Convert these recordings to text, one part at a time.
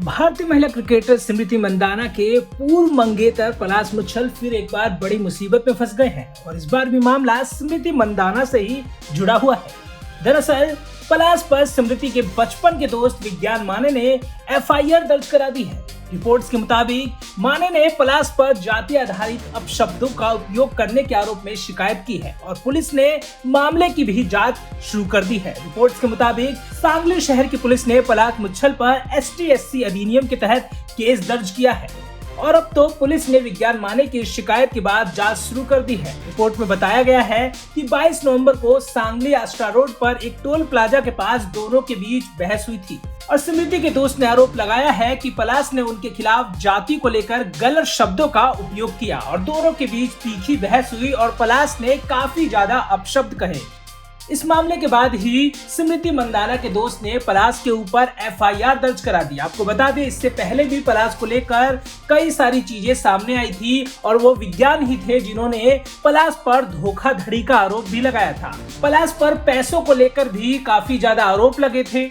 भारतीय महिला क्रिकेटर स्मृति मंदाना के पूर्व मंगेतर पलाश मुच्छल फिर एक बार बड़ी मुसीबत में फंस गए हैं और इस बार भी मामला स्मृति मंदाना से ही जुड़ा हुआ है। दरअसल पलाश पर स्मृति के बचपन के दोस्त विज्ञान माने ने एफआईआर दर्ज करा दी है। रिपोर्ट्स के मुताबिक माने ने पलाश पर जाति आधारित अपशब्दों का उपयोग करने के आरोप में शिकायत की है और पुलिस ने मामले की भी जांच शुरू कर दी है। रिपोर्ट्स के मुताबिक सांगली शहर की पुलिस ने पलाश मुच्छल पर ST/SC अधिनियम के तहत केस दर्ज किया है और अब तो पुलिस ने विज्ञान माने की शिकायत के बाद जांच शुरू कर दी है। रिपोर्ट में बताया गया है कि 22 नवंबर को सांगली आस्ट्रा रोड पर एक टोल प्लाजा के पास दोनों के बीच बहस हुई थी और स्मृति के दोस्त ने आरोप लगाया है कि पलाश ने उनके खिलाफ जाति को लेकर गलत शब्दों का उपयोग किया और दोनों के बीच तीखी बहस हुई और पलाश ने काफी ज्यादा अपशब्द कहे। इस मामले के बाद ही स्मृति मंदाना के दोस्त ने पलाश के ऊपर एफआईआर दर्ज करा दी। आपको बता दें, इससे पहले भी पलाश को लेकर कई सारी चीजें सामने आई थी और वो विज्ञान ही थे जिन्होंने पलाश पर धोखाधड़ी का आरोप भी लगाया था। पलाश पर पैसों को लेकर भी काफी ज्यादा आरोप लगे थे।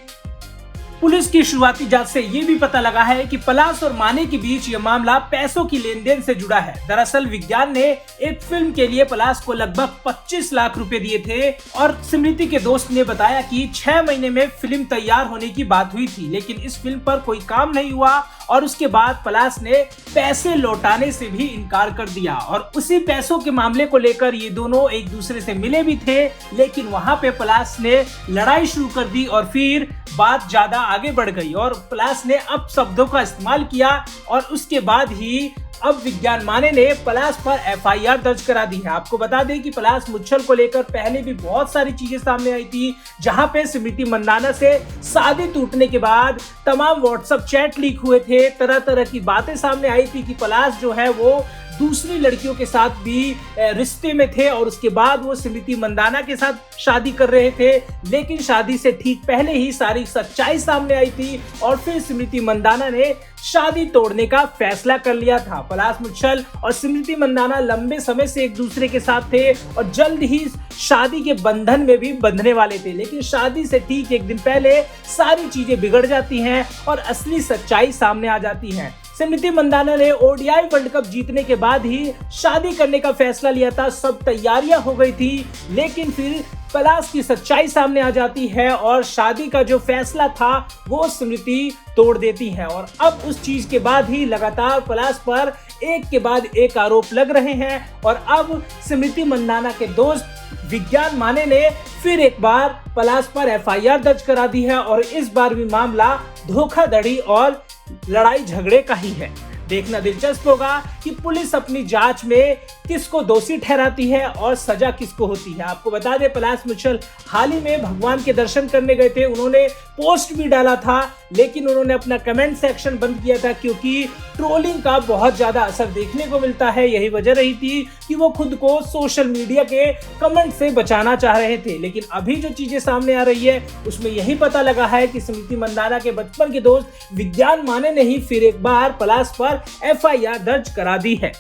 पुलिस की शुरुआती जांच से ये भी पता लगा है कि पलाश और माने के बीच ये मामला पैसों की लेन देन से जुड़ा है। दरअसल विज्ञान ने एक फिल्म के लिए पलाश को लगभग 25 लाख रुपए दिए थे और स्मृति के दोस्त ने बताया कि 6 महीने में फिल्म तैयार होने की बात हुई थी, लेकिन इस फिल्म पर कोई काम नहीं हुआ और उसके बाद पलाश ने पैसे लौटाने से भी इनकार कर दिया और उसी पैसों के मामले को लेकर ये दोनों एक दूसरे से मिले भी थे, लेकिन वहां पे पलाश ने लड़ाई शुरू कर दी और फिर बात ज्यादा आगे बढ़ गई और पलाश ने अपशब्दों का इस्तेमाल किया और उसके बाद ही अब विज्ञान माने ने पलाश पर एफआईआर दर्ज करा दी है। आपको बता दें कि पलाश मुच्छल को लेकर पहले भी बहुत सारी चीजें सामने आई थी, जहां पे स्मृति मंदाना से शादी टूटने के बाद तमाम व्हाट्सएप चैट लीक हुए थे, तरह तरह की बातें सामने आई थी कि पलाश जो है वो दूसरी लड़कियों के साथ भी रिश्ते में थे और उसके बाद वो स्मृति मंदाना के साथ शादी कर रहे थे, लेकिन शादी से ठीक पहले ही सारी सच्चाई सामने आई थी और फिर स्मृति मंदाना ने शादी तोड़ने का फैसला कर लिया था। पलाश मुच्छल और स्मृति मंदाना लंबे समय से एक दूसरे के साथ थे और जल्द ही शादी के बंधन में भी बंधने वाले थे, लेकिन शादी से ठीक एक दिन पहले सारी चीजें बिगड़ जाती हैं और असली सच्चाई सामने आ जाती है। स्मृति मंदाना ने ODI वर्ल्ड कप जीतने के बाद ही शादी करने का फैसला लिया था, सब तैयारियां हो गई थी, लेकिन फिर पलाश की सच्चाई सामने आ जाती है और शादी का जो फैसला था वो स्मृति तोड़ देती है और अब उस चीज के बाद ही लगातार पलाश पर एक के बाद एक आरोप लग रहे हैं और अब स्मृति मंदाना के दोस्त विज्ञान माने ने फिर एक बार पलाश पर एफआईआर दर्ज करा दी है और इस बार भी मामला धोखाधड़ी और लड़ाई झगड़े का ही है। देखना दिलचस्प होगा कि पुलिस अपनी जांच में किसको दोषी ठहराती है और सजा किसको होती है। आपको बता दें, पलाश मुच्छल हाल ही में भगवान के दर्शन करने गए थे, उन्होंने पोस्ट भी डाला था, लेकिन उन्होंने अपना कमेंट सेक्शन बंद किया था क्योंकि ट्रोलिंग का बहुत ज्यादा असर देखने को मिलता है। यही वजह रही थी कि वो खुद को सोशल मीडिया के कमेंट से बचाना चाह रहे थे, लेकिन अभी जो चीजें सामने आ रही है उसमें यही पता लगा है कि स्मृति मंदाना के बचपन के दोस्त विज्ञान माने ने ही फिर एक बार पलाश पर एफआईआर दर्ज करा दी है।